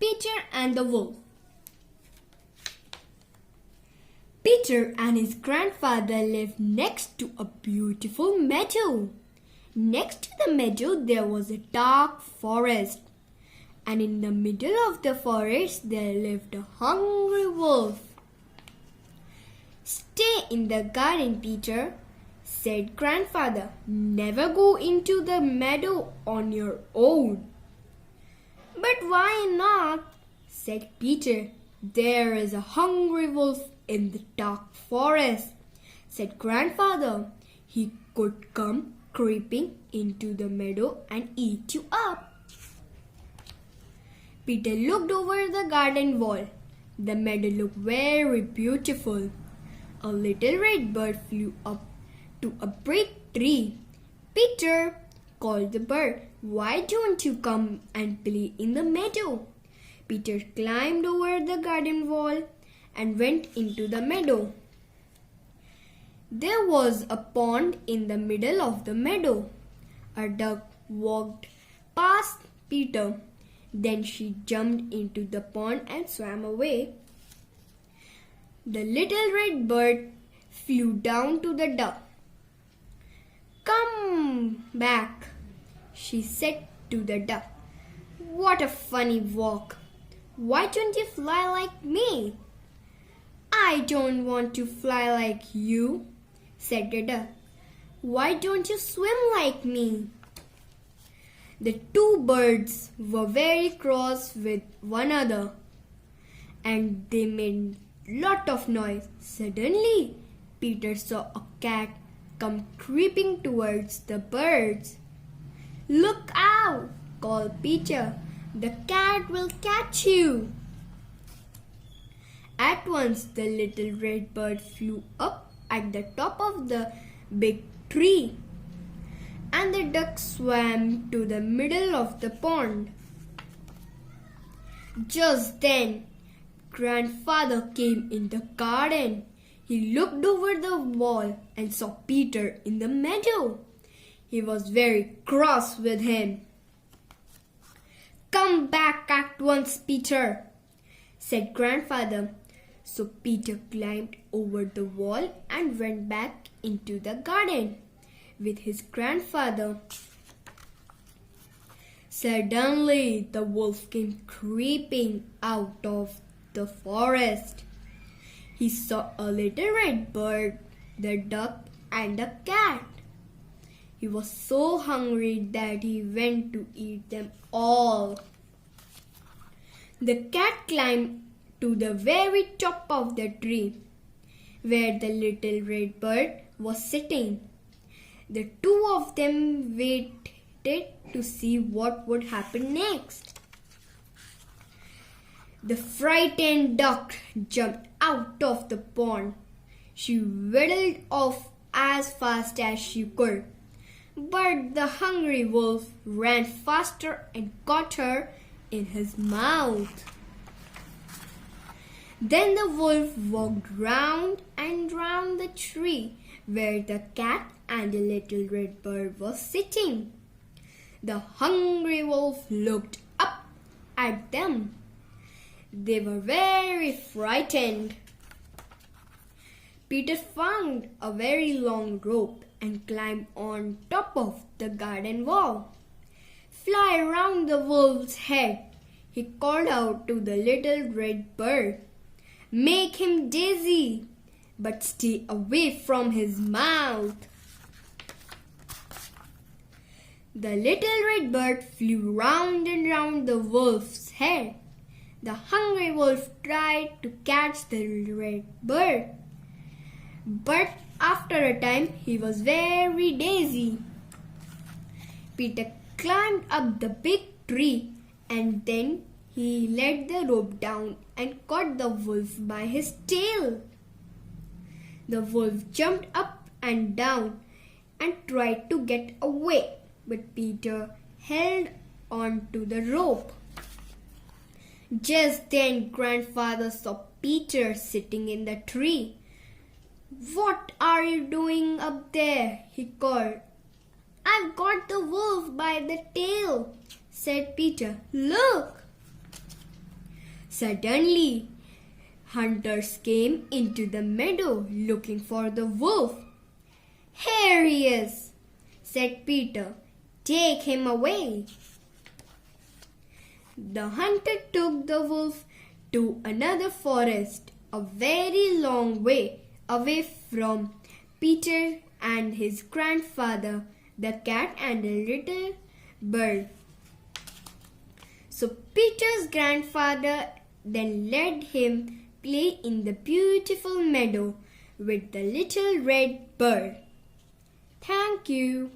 Peter and the Wolf. Peter and his grandfather lived next to a beautiful meadow. Next to the meadow there was a dark forest, and in the middle of the forest there lived a hungry wolf. "Stay in the garden, Peter," said grandfather. "Never go into the meadow on your own." "But why not?" said Peter. "There is a hungry wolf in the dark forest," said grandfather. "He could come creeping into the meadow and eat you up." Peter looked over the garden wall. The meadow looked very beautiful. A little red bird flew up to a big tree. "Peter," called the bird, "why don't you come and play in the meadow?" Peter climbed over the garden wall and went into the meadow. There was a pond in the middle of the meadow. A duck walked past Peter. Then she jumped into the pond and swam away. The little red bird flew down to the duck. "Come back," she said to the duck. "What a funny walk! Why don't you fly like me?" "I don't want to fly like you," said the duck. "Why don't you swim like me?" The two birds were very cross with one another, and they made lot of noise. Suddenly, Peter saw a cat come creeping towards the birds. "Look out!" called Peter. "The cat will catch you." At once the little red bird flew up at the top of the big tree, and the duck swam to the middle of the pond. Just then, grandfather came in the garden. He looked over the wall and saw Peter in the meadow. He was very cross with him. "Come back at once, Peter," said grandfather. So Peter climbed over the wall and went back into the garden with his grandfather. Suddenly, the wolf came creeping out of the forest. He saw a little red bird, the duck, and a cat. He was so hungry that he went to eat them all. The cat climbed to the very top of the tree where the little red bird was sitting. The two of them waited to see what would happen next. The frightened duck jumped out of the pond. She waddled off as fast as she could. But the hungry wolf ran faster and caught her in his mouth. Then the wolf walked round and round the tree where the cat and the little red bird were sitting. The hungry wolf looked up at them. They were very frightened. Peter found a very long rope and climbed on top of the garden wall. "Fly around the wolf's head," he called out to the little red bird. "Make him dizzy, but stay away from his mouth." The little red bird flew round and round the wolf's head. The hungry wolf tried to catch the red bird, but after a time he was very dizzy. Peter climbed up the big tree, and then he let the rope down and caught the wolf by his tail. The wolf jumped up and down and tried to get away, but Peter held on to the rope. Just then, grandfather saw Peter sitting in the tree. "What are you doing up there?" he called. "I've got the wolf by the tail," said Peter. "Look!" Suddenly, hunters came into the meadow looking for the wolf. "Here he is," said Peter. "Take him away." The hunter took the wolf to another forest, a very long way away from Peter and his grandfather, the cat and the little bird. So Peter's grandfather then let him play in the beautiful meadow with the little red bird. Thank you.